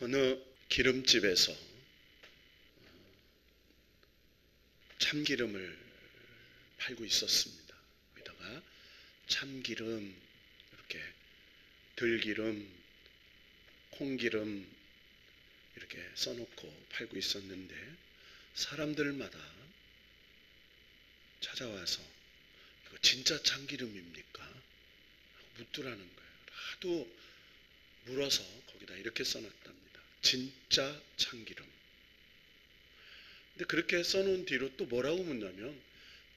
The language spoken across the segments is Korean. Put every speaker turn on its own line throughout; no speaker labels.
어느 기름집에서 참기름을 팔고 있었습니다. 거기다가 참기름, 이렇게 들기름, 콩기름 이렇게 써놓고 팔고 있었는데 사람들마다 찾아와서 이거 진짜 참기름입니까? 하고 묻더라는 거예요. 하도 물어서 거기다 이렇게 써놨답니다. 진짜 참기름. 근데 그렇게 써놓은 뒤로 또 뭐라고 묻냐면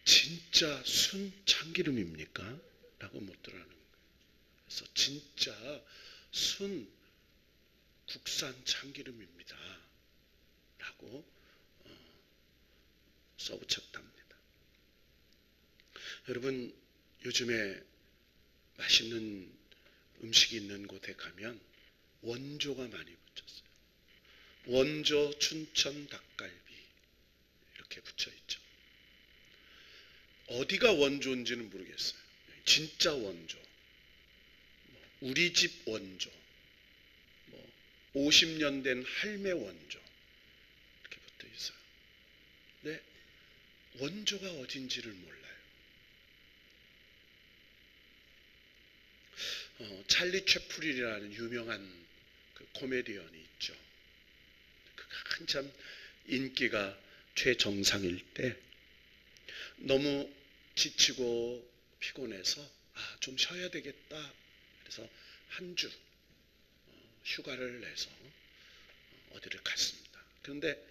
진짜 순 참기름입니까? 라고 묻더라는 거예요. 그래서 진짜 순 국산 참기름입니다. 라고 써붙였답니다. 여러분, 요즘에 맛있는 음식이 있는 곳에 가면 원조가 많이 붙였어요. 원조 춘천 닭갈비 이렇게 붙여 있죠. 어디가 원조인지는 모르겠어요. 진짜 원조, 우리 집 원조, 50년 된 할매 원조 이렇게 붙어 있어요. 근데 원조가 어딘지를 몰라요. 찰리 채플린이라는 유명한 그 코미디언이 있죠. 한참 인기가 최정상일 때 너무 지치고 피곤해서 좀 쉬어야 되겠다. 그래서 한 주 휴가를 내서 어디를 갔습니다. 그런데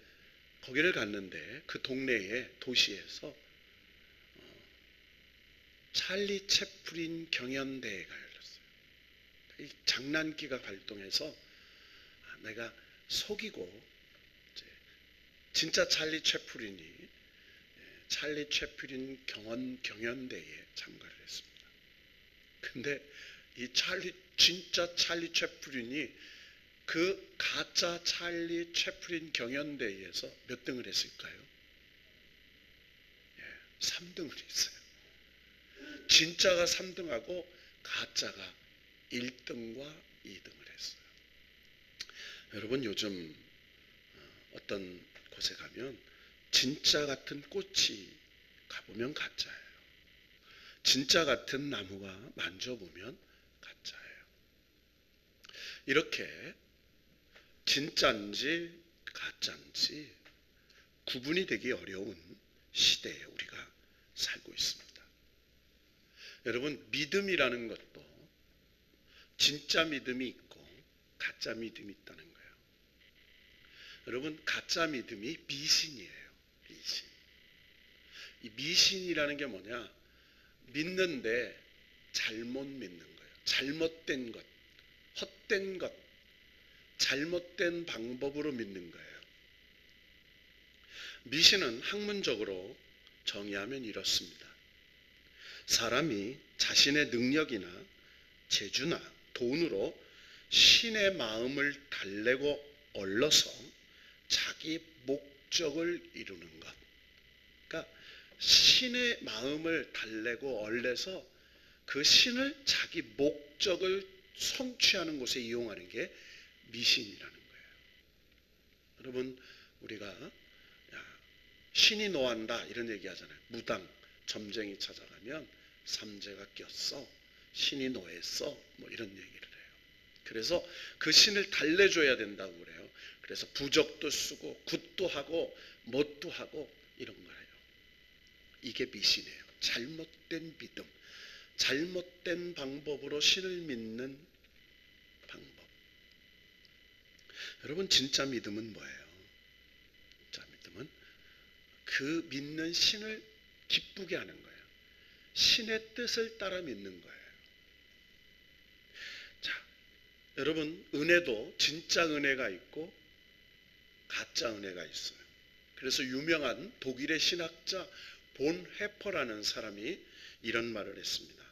거기를 갔는데 그 동네에 도시에서 찰리 채플린 경연대회가 열렸어요. 이 장난기가 발동해서 내가 속이고 진짜 찰리 채플린이 찰리 채플린 경연대회에 참가를 했습니다. 근데 이 진짜 찰리 채플린이 그 가짜 찰리 채플린 경연대회에서 몇 등을 했을까요? 3등을 했어요. 진짜가 3등하고 가짜가 1등과 2등을 했어요. 여러분, 요즘 어떤 곳에 가면 진짜 같은 꽃이 가보면 가짜예요. 진짜 같은 나무가 만져보면 가짜예요. 이렇게 진짜인지 가짜인지 구분이 되기 어려운 시대에 우리가 살고 있습니다. 여러분, 믿음이라는 것도 진짜 믿음이 있고 가짜 믿음이 있다는 거예요. 여러분, 가짜 믿음이 미신이에요. 미신. 이 미신이라는 게 뭐냐? 믿는데 잘못 믿는 거예요. 잘못된 것, 헛된 것, 잘못된 방법으로 믿는 거예요. 미신은 학문적으로 정의하면 이렇습니다. 사람이 자신의 능력이나 재주나 돈으로 신의 마음을 달래고 얼러서 자기 목적을 이루는 것. 그러니까 신의 마음을 달래고 얼려서 그 신을 자기 목적을 성취하는 곳에 이용하는 게 미신이라는 거예요. 여러분, 우리가 신이 노한다 이런 얘기 하잖아요. 무당, 점쟁이 찾아가면 삼재가 꼈어, 신이 노했어, 뭐 이런 얘기를 해요. 그래서 그 신을 달래줘야 된다고 그래요. 그래서 부적도 쓰고 굿도 하고 못도 하고 이런 거예요. 이게 미신이에요. 잘못된 믿음, 잘못된 방법으로 신을 믿는 방법. 여러분, 진짜 믿음은 뭐예요? 진짜 믿음은 그 믿는 신을 기쁘게 하는 거예요. 신의 뜻을 따라 믿는 거예요. 자, 여러분, 은혜도 진짜 은혜가 있고 가짜 은혜가 있어요. 그래서 유명한 독일의 신학자 본 헤퍼라는 사람이 이런 말을 했습니다.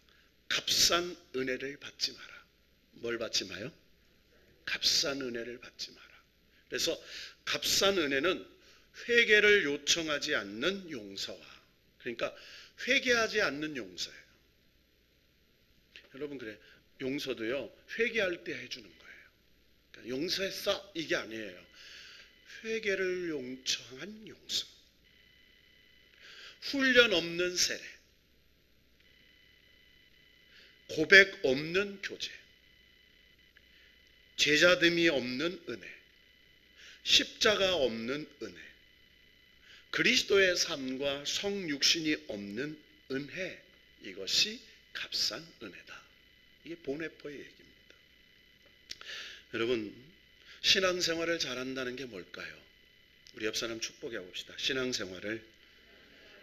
값싼 은혜를 받지 마라. 뭘 받지 마요? 값싼 은혜를 받지 마라. 그래서 값싼 은혜는 회개를 요청하지 않는 용서와, 그러니까 회개하지 않는 용서예요. 여러분, 그래, 용서도요 회개할 때 해주는 거예요. 그러니까 용서했어 이게 아니에요. 회개를 요청한 용서, 훈련 없는 세례, 고백 없는 교제, 제자됨이 없는 은혜, 십자가 없는 은혜, 그리스도의 삶과 성육신이 없는 은혜, 이것이 값싼 은혜다. 이게 보네포의 얘기입니다. 여러분, 신앙생활을 잘한다는 게 뭘까요? 우리 옆 사람 축복해 봅시다. 신앙생활을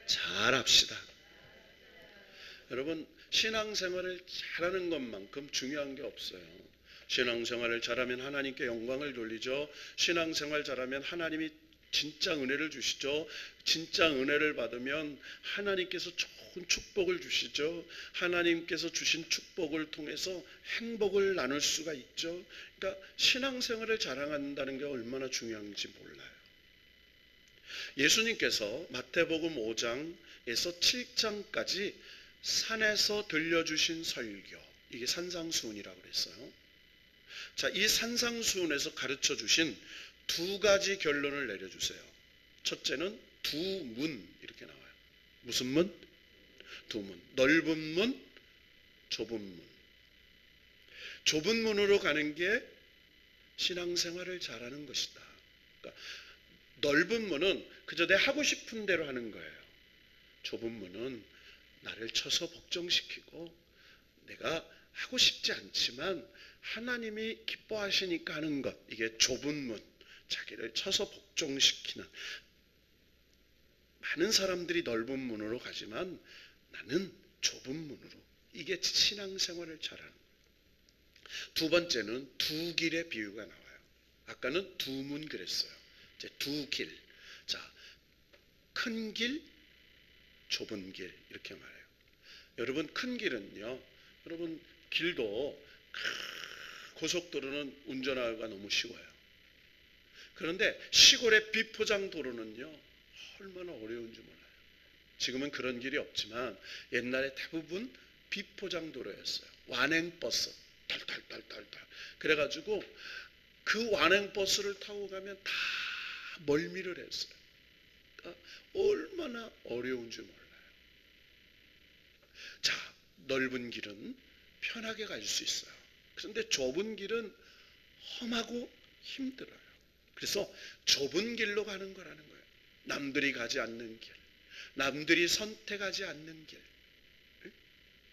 잘합시다. 여러분, 신앙생활을 잘하는 것만큼 중요한 게 없어요. 신앙생활을 잘하면 하나님께 영광을 돌리죠. 신앙생활 잘하면 하나님이 진짜 은혜를 주시죠. 진짜 은혜를 받으면 하나님께서 좋은 축복을 주시죠. 하나님께서 주신 축복을 통해서 행복을 나눌 수가 있죠. 그러니까 신앙생활을 자랑한다는 게 얼마나 중요한지 몰라요. 예수님께서 마태복음 5장에서 7장까지 산에서 들려주신 설교, 이게 산상수훈이라고 그랬어요. 자, 이 산상수훈에서 가르쳐 주신 두 가지 결론을 내려주세요. 첫째는 두 문, 이렇게 나와요. 무슨 문? 두 문. 넓은 문, 좁은 문. 좁은 문으로 가는 게 신앙생활을 잘하는 것이다. 그러니까 넓은 문은 그저 내 하고 싶은 대로 하는 거예요. 좁은 문은 나를 쳐서 복종시키고 내가 하고 싶지 않지만 하나님이 기뻐하시니까 하는 것, 이게 좁은 문, 자기를 쳐서 복종시키는. 많은 사람들이 넓은 문으로 가지만 나는 좁은 문으로, 이게 신앙생활을 잘하는 거예요. 두 번째는 두 길의 비유가 나와요. 아까는 두 문 그랬어요. 이제 두 길. 자, 큰 길, 좁은 길, 이렇게 말해요. 여러분, 큰 길은요, 여러분 길도 고속도로는 운전하기가 너무 쉬워요. 그런데 시골의 비포장 도로는요 얼마나 어려운지 몰라요. 지금은 그런 길이 없지만 옛날에 대부분 비포장 도로였어요. 완행버스 탈탈탈탈탈. 그래가지고 그 완행버스를 타고 가면 다 멀미를 했어요. 그러니까 얼마나 어려운지 몰라요. 자, 넓은 길은 편하게 갈 수 있어요. 그런데 좁은 길은 험하고 힘들어요. 그래서 좁은 길로 가는 거라는 거예요. 남들이 가지 않는 길, 남들이 선택하지 않는 길.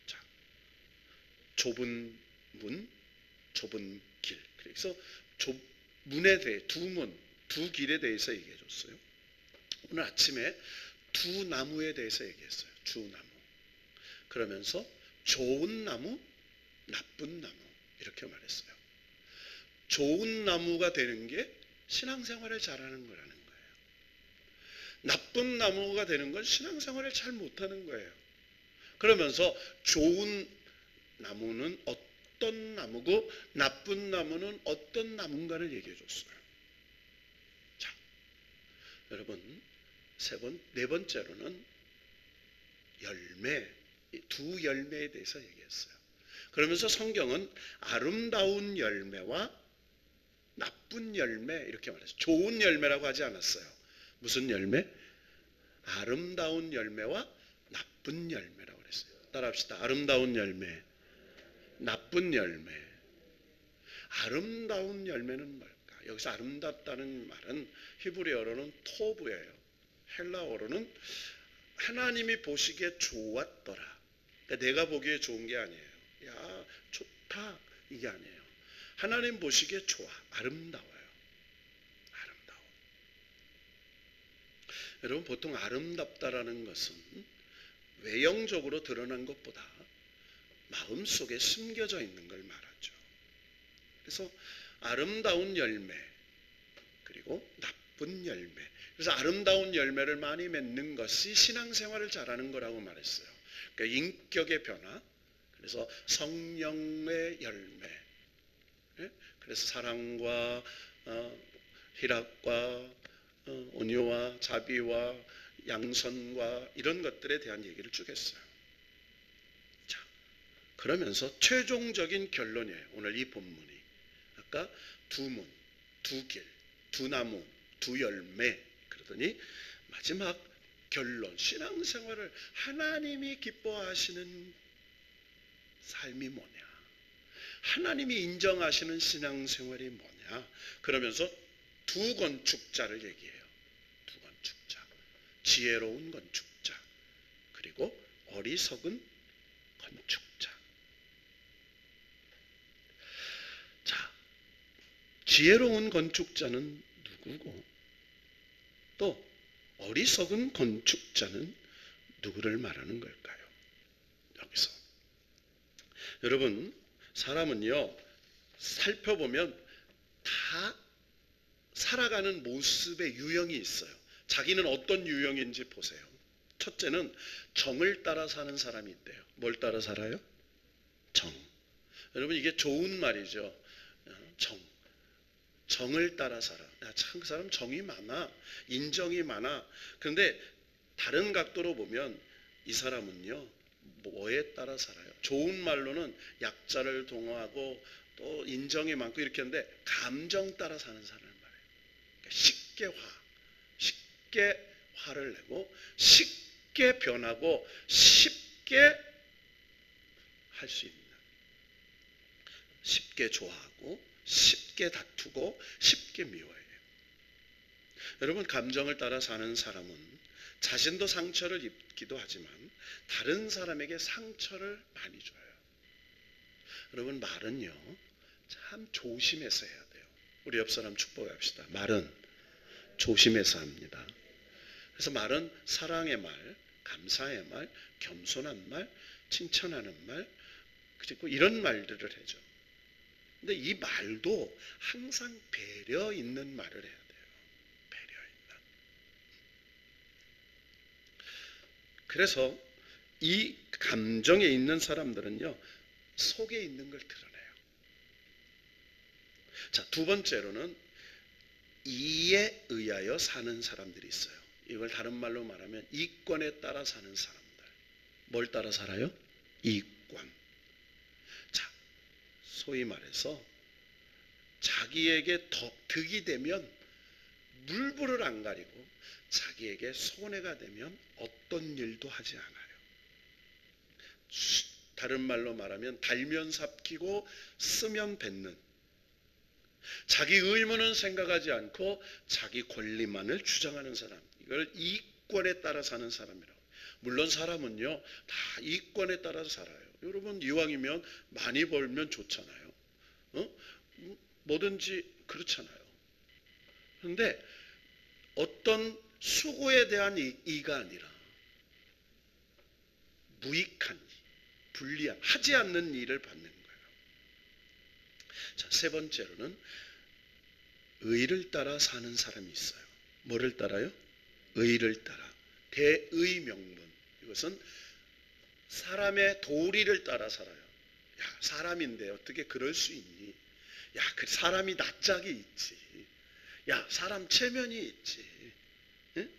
자, 좁은 문, 좁은 길. 그래서 문에 대해 두 문, 두 길에 대해서 얘기해 줬어요. 오늘 아침에 두 나무에 대해서 얘기했어요. 두 나무. 그러면서 좋은 나무, 나쁜 나무, 이렇게 말했어요. 좋은 나무가 되는 게 신앙생활을 잘하는 거라는 거예요. 나쁜 나무가 되는 건 신앙생활을 잘 못하는 거예요. 그러면서 좋은 나무는 어떤 나무고 나쁜 나무는 어떤 나무인가를 얘기해 줬어요. 자, 여러분, 네 번째로는 열매, 두 열매에 대해서 얘기했어요. 그러면서 성경은 아름다운 열매와 나쁜 열매, 이렇게 말했어요. 좋은 열매라고 하지 않았어요. 무슨 열매? 아름다운 열매와 나쁜 열매라고 그랬어요. 따라합시다. 아름다운 열매, 나쁜 열매. 아름다운 열매는 뭘까? 여기서 아름답다는 말은 히브리어로는 토브예요. 헬라어로는 하나님이 보시기에 좋았더라. 그러니까 내가 보기에 좋은 게 아니에요. 야, 좋다, 이게 아니에요. 하나님 보시기에 좋아, 아름다워요. 아름다워. 여러분, 보통 아름답다라는 것은 외형적으로 드러난 것보다 마음속에 숨겨져 있는 걸 말하죠. 그래서 아름다운 열매, 그리고 나쁜 열매. 그래서 아름다운 열매를 많이 맺는 것이 신앙생활을 잘하는 거라고 말했어요. 그러니까 인격의 변화, 그래서 성령의 열매, 그래서 사랑과 희락과 온유와 자비와 양선과 이런 것들에 대한 얘기를 쭉 했어요. 자, 그러면서 최종적인 결론이에요. 오늘 이 본문이 아까 두 문, 두 길, 두 나무, 두 열매 그러더니 마지막 결론, 신앙생활을 하나님이 기뻐하시는 삶이 뭐냐, 하나님이 인정하시는 신앙생활이 뭐냐, 그러면서 두 건축자를 얘기해요. 두 건축자, 지혜로운 건축자 그리고 어리석은 건축자. 자, 지혜로운 건축자는 누구고 또 어리석은 건축자는 누구를 말하는 걸까요? 여기서 여러분, 사람은요 살펴보면 다 살아가는 모습의 유형이 있어요. 자기는 어떤 유형인지 보세요. 첫째는 정을 따라 사는 사람이 있대요. 뭘 따라 살아요? 정. 여러분, 이게 좋은 말이죠. 정을 따라 살아. 참 그 사람 정이 많아, 인정이 많아. 그런데 다른 각도로 보면 이 사람은요 뭐에 따라 살아요? 좋은 말로는 약자를 동호하고 또 인정이 많고 이렇게 하는데 감정 따라 사는 사람을 말해요. 그러니까 쉽게 화를 내고 쉽게 변하고 쉽게 할 수 있는, 쉽게 좋아하고 쉽게 다투고 쉽게 미워해요. 여러분, 감정을 따라 사는 사람은 자신도 상처를 입기도 하지만 다른 사람에게 상처를 많이 줘요. 여러분, 말은요 참 조심해서 해야 돼요. 우리 옆 사람 축복합시다. 말은 조심해서 합니다. 그래서 말은 사랑의 말, 감사의 말, 겸손한 말, 칭찬하는 말, 그리고 이런 말들을 해죠. 근데 이 말도 항상 배려 있는 말을 해야 돼요. 배려 있는. 그래서 이 감정에 있는 사람들은요 속에 있는 걸 드러내요. 자, 두 번째로는 이에 의하여 사는 사람들이 있어요. 이걸 다른 말로 말하면 이권에 따라 사는 사람들. 뭘 따라 살아요? 이권. 자, 소위 말해서 자기에게 득이 되면 물불을 안 가리고 자기에게 손해가 되면 어떤 일도 하지 않아요. 다른 말로 말하면 달면 삽히고 쓰면 뱉는, 자기 의무는 생각하지 않고 자기 권리만을 주장하는 사람, 이걸 이권에 따라 사는 사람이라고. 물론 사람은요 다 이권에 따라서 살아요. 여러분, 이왕이면 많이 벌면 좋잖아요. 뭐든지 그렇잖아요. 그런데 어떤 수고에 대한 이가 아니라 무익한 일, 불리한, 하지 않는 일을 받는 거예요. 자, 세 번째로는 의를 따라 사는 사람이 있어요. 뭐를 따라요? 의를 따라. 대의명분. 이것은 사람의 도리를 따라 살아요. 야, 사람인데 어떻게 그럴 수 있니? 야, 그 사람이 낯짝이 있지. 야, 사람 체면이 있지. 응?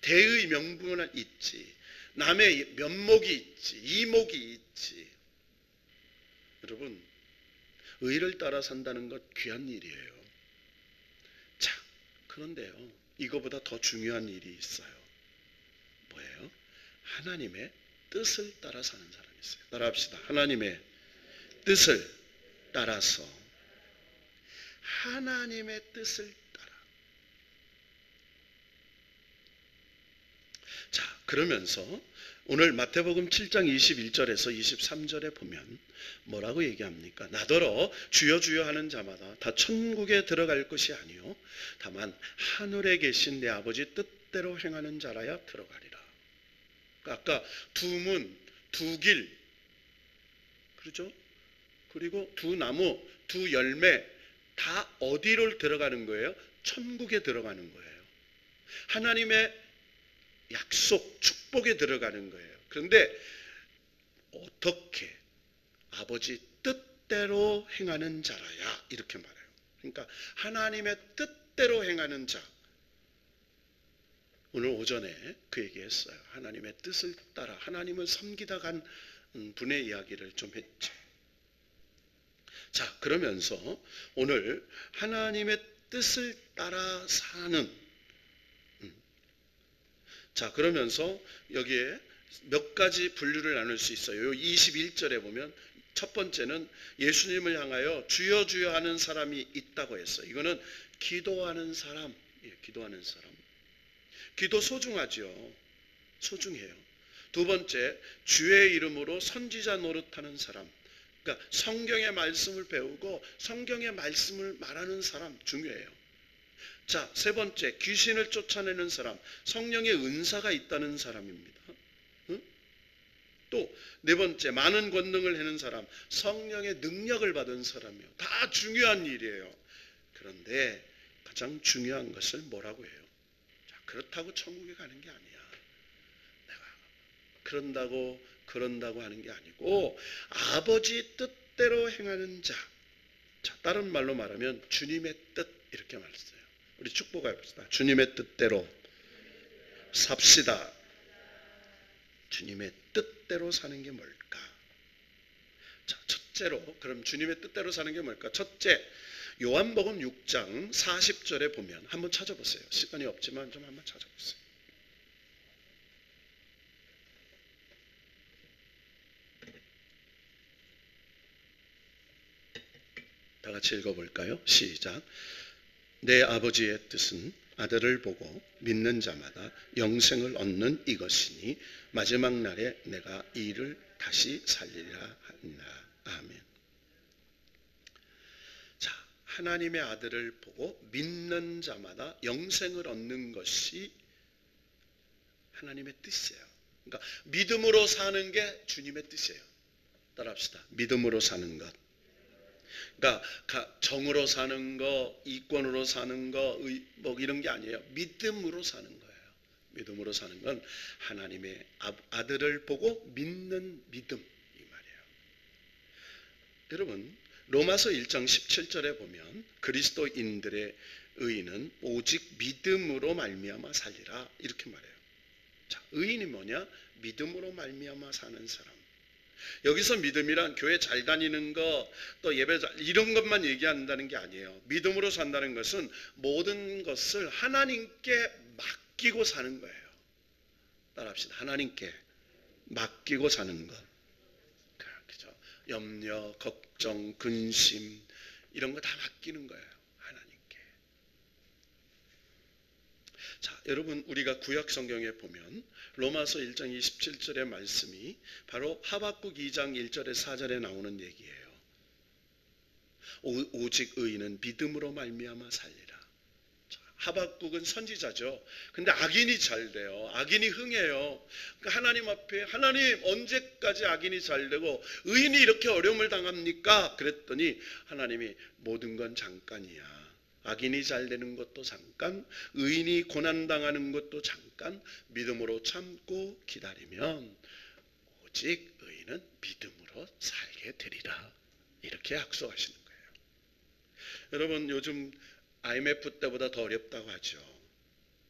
대의 명분은 있지. 남의 면목이 있지. 이목이 있지. 여러분, 의를 따라 산다는 것 귀한 일이에요. 자, 그런데요, 이거보다 더 중요한 일이 있어요. 뭐예요? 하나님의 뜻을 따라 사는 사람이 있어요. 따라합시다. 하나님의 뜻을 따라서. 하나님의 뜻을 따라. 자, 그러면서 오늘 마태복음 7장 21절에서 23절에 보면 뭐라고 얘기합니까? 나더러 주여 주여 하는 자마다 다 천국에 들어갈 것이 아니요 다만 하늘에 계신 내 아버지 뜻대로 행하는 자라야 들어가리라. 아까 두 문, 두 길, 그렇죠? 그리고 두 나무, 두 열매, 다 어디로 들어가는 거예요? 천국에 들어가는 거예요. 하나님의 약속, 축복에 들어가는 거예요. 그런데 어떻게? 아버지 뜻대로 행하는 자라야, 이렇게 말해요. 그러니까 하나님의 뜻대로 행하는 자. 오늘 오전에 그 얘기했어요. 하나님의 뜻을 따라 하나님을 섬기다 간 분의 이야기를 좀 했죠. 자, 그러면서 오늘 하나님의 뜻을 따라 사는, 자, 그러면서 여기에 몇 가지 분류를 나눌 수 있어요. 21절에 보면 첫 번째는 예수님을 향하여 주여 주여 하는 사람이 있다고 했어요. 이거는 기도하는 사람, 기도하는 사람. 기도 소중하죠. 소중해요. 두 번째, 주의 이름으로 선지자 노릇하는 사람. 그러니까 성경의 말씀을 배우고 성경의 말씀을 말하는 사람 중요해요. 자, 세 번째, 귀신을 쫓아내는 사람, 성령의 은사가 있다는 사람입니다. 또 네 번째, 많은 권능을 해는 사람, 성령의 능력을 받은 사람이요. 다 중요한 일이에요. 그런데 가장 중요한 것을 뭐라고 해요? 자, 그렇다고 천국에 가는 게 아니야. 내가 그런다고 하는 게 아니고 아버지 뜻대로 행하는 자. 자, 다른 말로 말하면 주님의 뜻 이렇게 말했어요. 우리 축복해 봅시다. 주님의 뜻대로 삽시다. 주님의 뜻대로 사는 게 뭘까? 자, 첫째로 그럼 주님의 뜻대로 사는 게 뭘까? 첫째, 요한복음 6장 40절에 보면 한번 찾아보세요. 시간이 없지만 좀 한번 찾아보세요. 다 같이 읽어볼까요? 시작. 내 아버지의 뜻은 아들을 보고 믿는 자마다 영생을 얻는 이것이니 마지막 날에 내가 이를 다시 살리라 한다. 아멘. 자, 하나님의 아들을 보고 믿는 자마다 영생을 얻는 것이 하나님의 뜻이에요. 그러니까 믿음으로 사는 게 주님의 뜻이에요. 따라합시다. 믿음으로 사는 것. 그러니까 정으로 사는 거, 이권으로 사는 거, 뭐 이런 게 아니에요. 믿음으로 사는 거예요. 믿음으로 사는 건 하나님의 아들을 보고 믿는 믿음 이 말이에요. 여러분, 로마서 1장 17절에 보면 그리스도인들의 의인은 오직 믿음으로 말미암아 살리라 이렇게 말해요. 자, 의인이 뭐냐? 믿음으로 말미암아 사는 사람. 여기서 믿음이란 교회 잘 다니는 거, 또 예배 이런 것만 얘기한다는 게 아니에요. 믿음으로 산다는 것은 모든 것을 하나님께 맡기고 사는 거예요. 따라합시다. 하나님께 맡기고 사는 것. 그렇죠. 염려, 걱정, 근심 이런 거 다 맡기는 거예요. 하나님께. 자, 여러분 우리가 구약 성경에 보면 로마서 1장 27절의 말씀이 바로 하박국 2장 1절에 4절에 나오는 얘기예요. 오직 의인은 믿음으로 말미암아 살리라. 자, 하박국은 선지자죠. 근데 악인이 잘 돼요. 악인이 흥해요. 그러니까 하나님 앞에 하나님 언제까지 악인이 잘 되고 의인이 이렇게 어려움을 당합니까? 그랬더니 하나님이 모든 건 잠깐이야. 악인이 잘 되는 것도 잠깐, 의인이 고난당하는 것도 잠깐, 믿음으로 참고 기다리면 오직 의인은 믿음으로 살게 되리라. 이렇게 약속하시는 거예요. 여러분 요즘 IMF 때보다 더 어렵다고 하죠.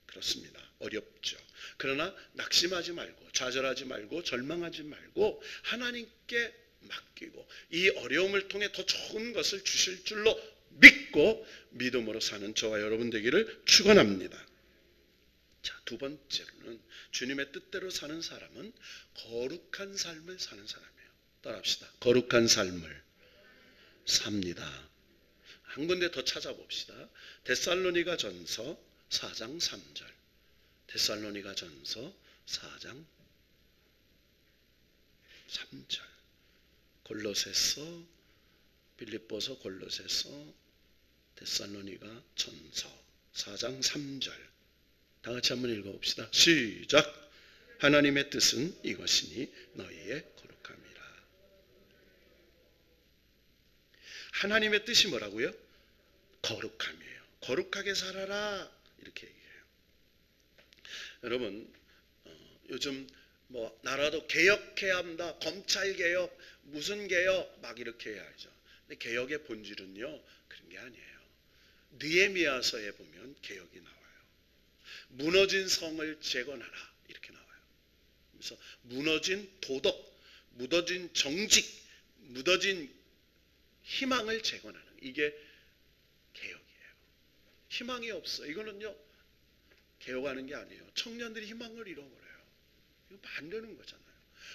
그렇습니다. 어렵죠. 그러나 낙심하지 말고 좌절하지 말고 절망하지 말고 하나님께 맡기고 이 어려움을 통해 더 좋은 것을 주실 줄로 믿고 믿음으로 사는 저와 여러분 되기를 축원합니다. 자, 두 번째로는 주님의 뜻대로 사는 사람은 거룩한 삶을 사는 사람이에요. 따라합시다. 거룩한 삶을 삽니다. 한 군데 더 찾아봅시다. 데살로니가 전서 4장 3절. 데살로니가 전서 4장 3절. 골로새서, 빌립보서, 골로새서, 데살로니가 전서 4장 3절. 다 같이 한번 읽어봅시다. 시작. 하나님의 뜻은 이것이니 너희의 거룩함이라. 하나님의 뜻이 뭐라고요? 거룩함이에요. 거룩하게 살아라 이렇게 얘기해요. 여러분 요즘 뭐 나라도 개혁해야 합니다. 검찰 개혁, 무슨 개혁 막 이렇게 해야죠. 근데 개혁의 본질은요 그런 게 아니에요. 느헤미야서에 보면 개혁이 나와요. 무너진 성을 재건하라 이렇게 나와요. 그래서 무너진 도덕, 무너진 정직, 무너진 희망을 재건하는, 이게 개혁이에요. 희망이 없어, 이거는요 개혁하는 게 아니에요. 청년들이 희망을 잃어버려요. 이거 안 되는 거잖아요.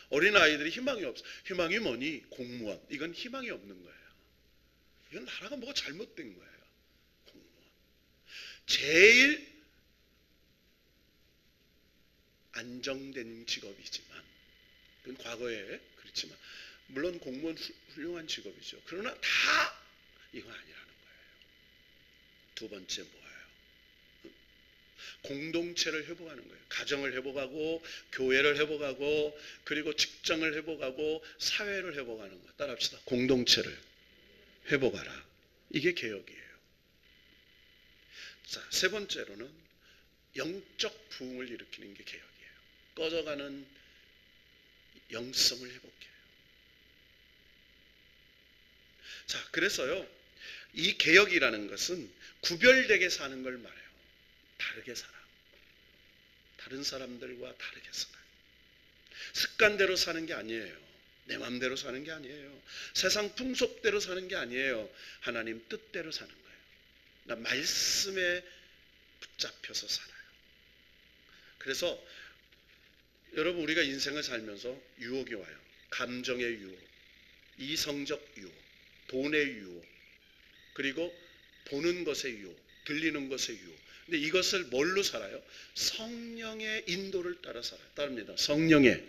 어린아이들이 희망이 없어. 희망이 뭐니? 공무원. 이건 희망이 없는 거예요. 이건 나라가 뭐가 잘못된 거예요. 공무원. 제일 안정된 직업이지만, 그건 과거에 그렇지만, 물론 공무원 훌륭한 직업이죠. 그러나 다 이건 아니라는 거예요. 두 번째 뭐예요? 공동체를 회복하는 거예요. 가정을 회복하고, 교회를 회복하고, 그리고 직장을 회복하고, 사회를 회복하는 거. 따라합시다. 공동체를 회복하라. 이게 개혁이에요. 자, 세 번째로는 영적 부흥을 일으키는 게 개혁이에요. 꺼져가는 영성을 회복해요. 자, 그래서요, 이 개혁이라는 것은 구별되게 사는 걸 말해요. 다르게 살아. 다른 사람들과 다르게 살아요. 습관대로 사는 게 아니에요. 내 마음대로 사는 게 아니에요. 세상 풍속대로 사는 게 아니에요. 하나님 뜻대로 사는 거예요. 그러니까 말씀에 붙잡혀서 살아요. 그래서 여러분, 우리가 인생을 살면서 유혹이 와요. 감정의 유혹, 이성적 유혹, 돈의 유혹, 그리고 보는 것의 유혹, 들리는 것의 유혹. 근데 이것을 뭘로 살아요? 성령의 인도를 따라 살아요. 따릅니다. 성령의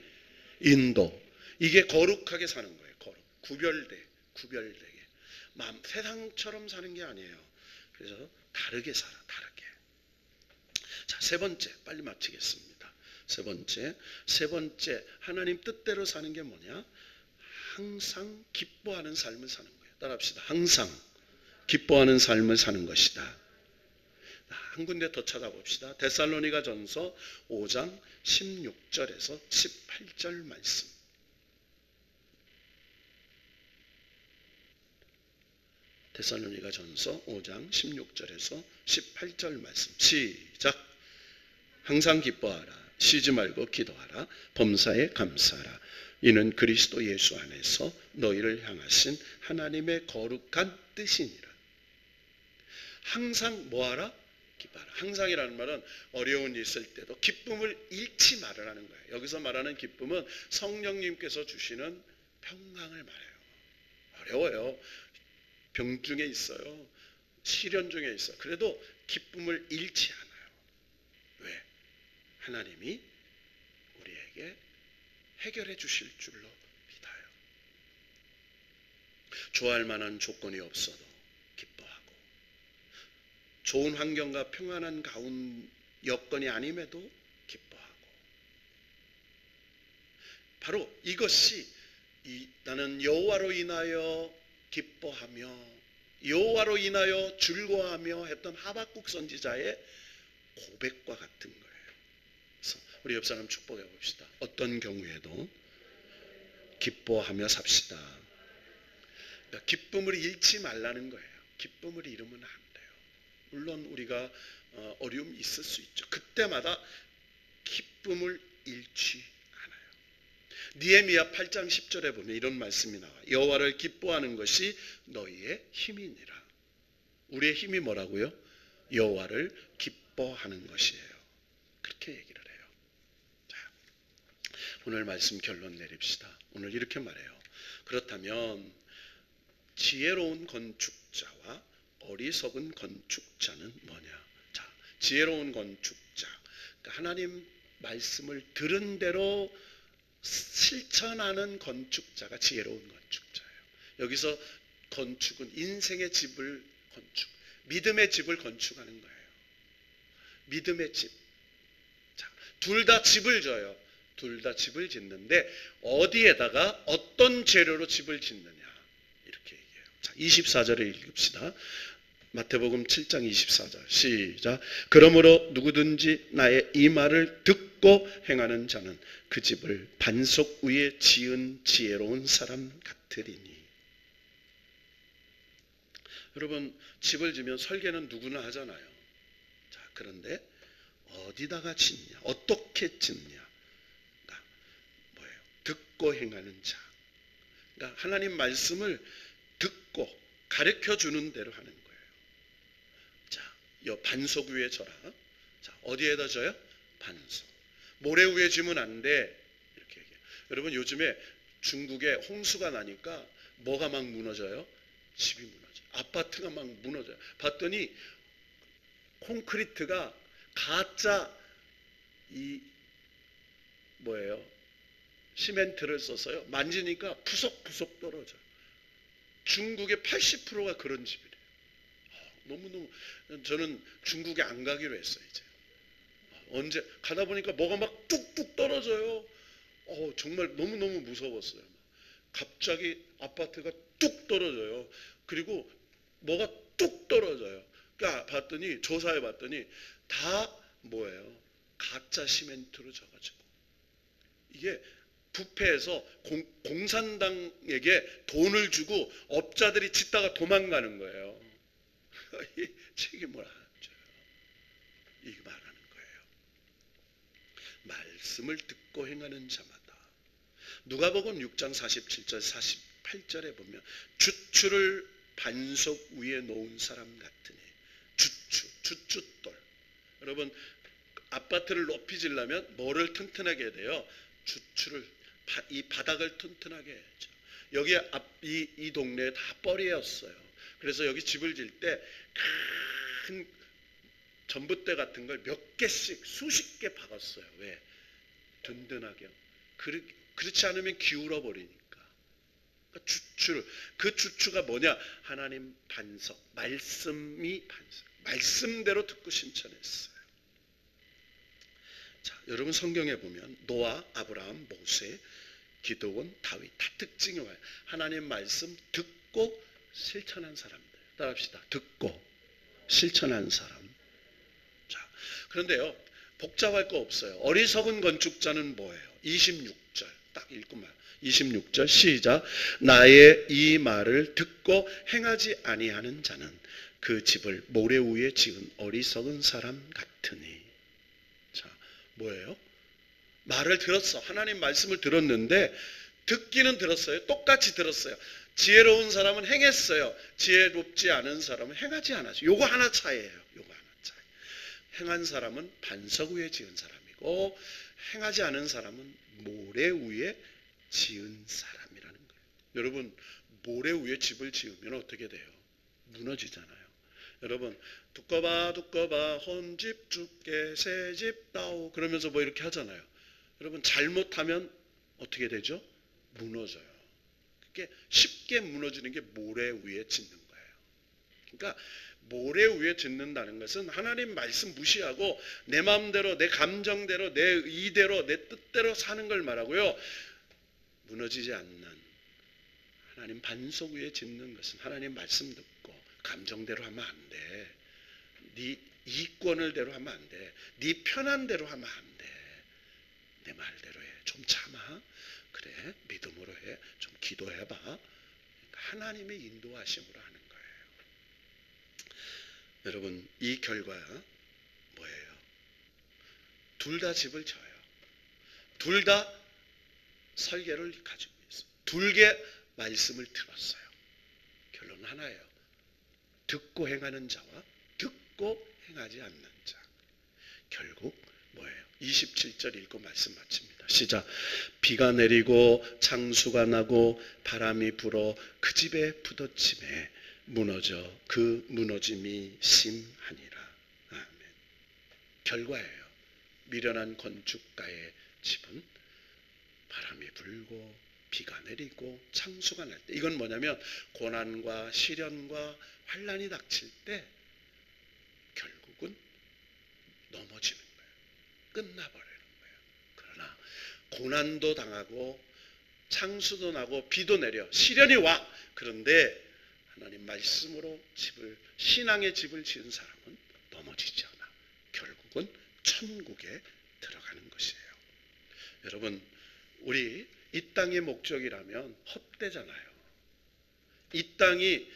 인도. 이게 거룩하게 사는 거예요. 거룩. 구별되게. 마음, 세상처럼 사는 게 아니에요. 그래서 다르게 살아. 다르게. 자, 세 번째. 빨리 마치겠습니다. 세 번째, 하나님 뜻대로 사는 게 뭐냐? 항상 기뻐하는 삶을 사는 거예요. 따라합시다. 항상 기뻐하는 삶을 사는 것이다. 한 군데 더 찾아봅시다. 데살로니가 전서 5장 16절에서 18절 말씀. 데살로니가 전서 5장 16절에서 18절 말씀. 시작. 항상 기뻐하라. 쉬지 말고 기도하라. 범사에 감사하라. 이는 그리스도 예수 안에서 너희를 향하신 하나님의 거룩한 뜻이니라. 항상 뭐하라? 기뻐하라. 항상이라는 말은 어려운 일이 있을 때도 기쁨을 잃지 말으라는 거예요. 여기서 말하는 기쁨은 성령님께서 주시는 평강을 말해요. 어려워요. 병중에 있어요. 시련 중에 있어요. 그래도 기쁨을 잃지 않아요. 왜? 하나님이 우리에게 해결해 주실 줄로 믿어요. 좋아할 만한 조건이 없어도 기뻐하고, 좋은 환경과 평안한 가운 여건이 아님에도 기뻐하고, 바로 이것이 나는 여호와로 인하여 기뻐하며 여호와로 인하여 즐거워하며 했던 하박국 선지자의 고백과 같은 거예요. 그래서 우리 옆 사람 축복해 봅시다. 어떤 경우에도 기뻐하며 삽시다. 그러니까 기쁨을 잃지 말라는 거예요. 기쁨을 잃으면 안 돼요. 물론 우리가 어려움이 있을 수 있죠. 그때마다 기쁨을 잃지 않아요. 느헤미야 8장 10절에 보면 이런 말씀이 나와요. 여호와를 기뻐하는 것이 너희의 힘이니라. 우리의 힘이 뭐라고요? 여호와를 기뻐하는 것이에요. 그렇게 얘기를 해요. 자, 오늘 말씀 결론 내립시다. 오늘 이렇게 말해요. 그렇다면 지혜로운 건축자와 어리석은 건축자는 뭐냐? 자, 지혜로운 건축자. 그러니까 하나님 말씀을 들은 대로 실천하는 건축자가 지혜로운 건축자예요. 여기서 건축은 인생의 집을 믿음의 집을 건축하는 거예요. 믿음의 집. 자, 둘 다 집을 져요. 둘 다 집을 짓는데 어디에다가 어떤 재료로 집을 짓느냐, 이렇게 얘기해요. 자, 24절을 읽읍시다. 마태복음 7장 24절 시작. 그러므로 누구든지 나의 이 말을 듣고 행하는 자는 그 집을 반석 위에 지은 지혜로운 사람 같으리니. 여러분, 집을 지면 설계는 누구나 하잖아요. 자, 그런데 어디다가 짓냐, 어떻게 짓냐, 그러니까 뭐예요? 듣고 행하는 자. 그러니까 하나님 말씀을 듣고 가르쳐 주는 대로 하는 거예요. 자, 요 반석 위에 져라. 자, 어디에다 져요? 반석. 모래 위에 지면 안 돼. 이렇게 얘기해요. 여러분, 요즘에 중국에 홍수가 나니까 뭐가 막 무너져요? 집이 무너져요. 아파트가 막 무너져요. 봤더니 콘크리트가 가짜 이 뭐예요? 시멘트를 써서요. 만지니까 푸석푸석 떨어져요. 중국의 80%가 그런 집이래요. 너무너무 저는 중국에 안 가기로 했어요. 이제 언제 가다 보니까 뭐가 막 뚝뚝 떨어져요. 정말 너무너무 무서웠어요. 갑자기 아파트가 뚝 떨어져요. 그리고 뭐가 뚝 떨어져요. 그러니까 봤더니 조사해 봤더니 다 뭐예요? 가짜 시멘트로 져가지고 이게 부패해서 공산당에게 돈을 주고 업자들이 짓다가 도망가는 거예요. 이 책임을 안 져요. 이 말하는 거예요. 말씀을 듣고 행하는 자마다. 누가복음 6장 47절 48절에 보면 주추를 반석 위에 놓은 사람 같으니 주춧돌. 여러분, 아파트를 높이 지려면 뭐를 튼튼하게 해야 돼요? 주추를, 이 바닥을 튼튼하게 해야죠. 여기 이 동네에 다 뻘이었어요. 그래서 여기 집을 질 때 큰 전봇대 같은 걸 몇 개씩 수십 개 박았어요. 왜? 든든하게. 그렇지 않으면 기울어 버리니까. 그러니까 그 주추가 뭐냐? 하나님 반석, 말씀이 반석. 말씀대로 듣고 실천했어요. 자, 여러분 성경에 보면 노아, 아브라함, 모세, 기드온, 다윗 다 특징이 와요. 하나님 말씀 듣고 실천한 사람들. 따라합시다. 듣고 실천한 사람. 자, 그런데요, 복잡할 거 없어요. 어리석은 건축자는 뭐예요? 26절 딱 읽고 말. 26절 시작. 나의 이 말을 듣고 행하지 아니하는 자는 그 집을 모래 위에 지은 어리석은 사람 같으니. 자, 뭐예요? 말을 들었어. 하나님 말씀을 들었는데 듣기는 들었어요. 똑같이 들었어요. 지혜로운 사람은 행했어요. 지혜롭지 않은 사람은 행하지 않았어요. 요거 하나 차이예요. 요거 하나 차이. 행한 사람은 반석 위에 지은 사람이고 행하지 않은 사람은 모래 위에 지은 사람이라는 거예요. 여러분, 모래 위에 집을 지으면 어떻게 돼요? 무너지잖아요. 여러분, 두꺼봐 헌집 죽게 새집 따오 그러면서 뭐 이렇게 하잖아요. 여러분, 잘못하면 어떻게 되죠? 무너져요. 그게 쉽게 무너지는 게 모래 위에 짓는 거예요. 그러니까 모래 위에 짓는다는 것은 하나님 말씀 무시하고 내 마음대로, 내 감정대로, 내 의대로, 내 뜻대로 사는 걸 말하고요. 무너지지 않는 하나님 반석 위에 짓는 것은 하나님 말씀 듣고 감정대로 하면 안 돼. 네 이권을 대로 하면 안 돼. 네 편한 대로 하면 안 돼. 내 말대로 해. 좀 참아. 그래. 믿음으로 해. 좀 기도해봐. 그러니까 하나님의 인도하심으로 하는 거예요. 여러분, 이 결과 뭐예요? 둘 다 집을 져요. 둘 다 설계를 가지고 있어요. 둘 개 말씀을 들었어요. 결론은 하나예요. 듣고 행하는 자와 듣고 행하지 않는 자. 결국 뭐예요? 27절 읽고 말씀 마칩니다. 시작. 비가 내리고 창수가 나고 바람이 불어 그 집에 부딪힘에 무너져 그 무너짐이 심하니라. 아멘. 결과예요. 미련한 건축가의 집은 바람이 불고 비가 내리고 창수가 날 때, 이건 뭐냐면 고난과 시련과 환난이 닥칠 때 결국은 넘어지는 거예요. 끝나버리는 거예요. 그러나 고난도 당하고 창수도 나고 비도 내려 시련이 와. 그런데 하나님 말씀으로 신앙의 집을 지은 사람은 넘어지지 않아. 결국은 천국에 들어가는 것이에요. 여러분, 우리 이 땅의 목적이라면 헛되잖아요. 이 땅이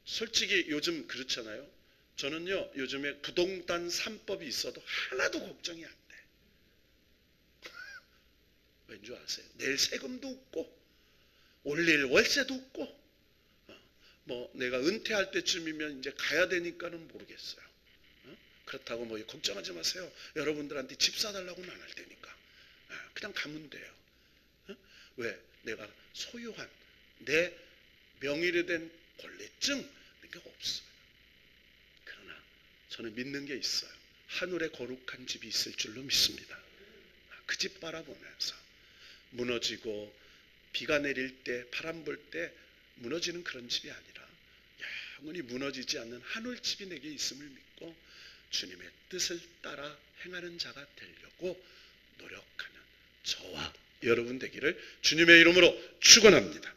솔직히 요즘 그렇잖아요. 저는요, 요즘에 부동산 3법이 있어도 하나도 걱정이 안 돼. 왠 줄 아세요? 내일 세금도 없고 올릴 월세도 없고 뭐 내가 은퇴할 때쯤이면 이제 가야 되니까는 모르겠어요. 그렇다고 뭐 걱정하지 마세요. 여러분들한테 집 사달라고는 안 할 테니까. 그냥 가면 돼요. 왜? 내가 소유한 내 명의로 된 권리증 이게 없어요. 그러나 저는 믿는 게 있어요. 하늘에 거룩한 집이 있을 줄로 믿습니다. 그 집 바라보면서 무너지고 비가 내릴 때 바람 불 때 무너지는 그런 집이 아니라 영원히 무너지지 않는 하늘집이 내게 있음을 믿고 주님의 뜻을 따라 행하는 자가 되려고 노력하는 저와 여러분 되기를 주님의 이름으로 축원합니다.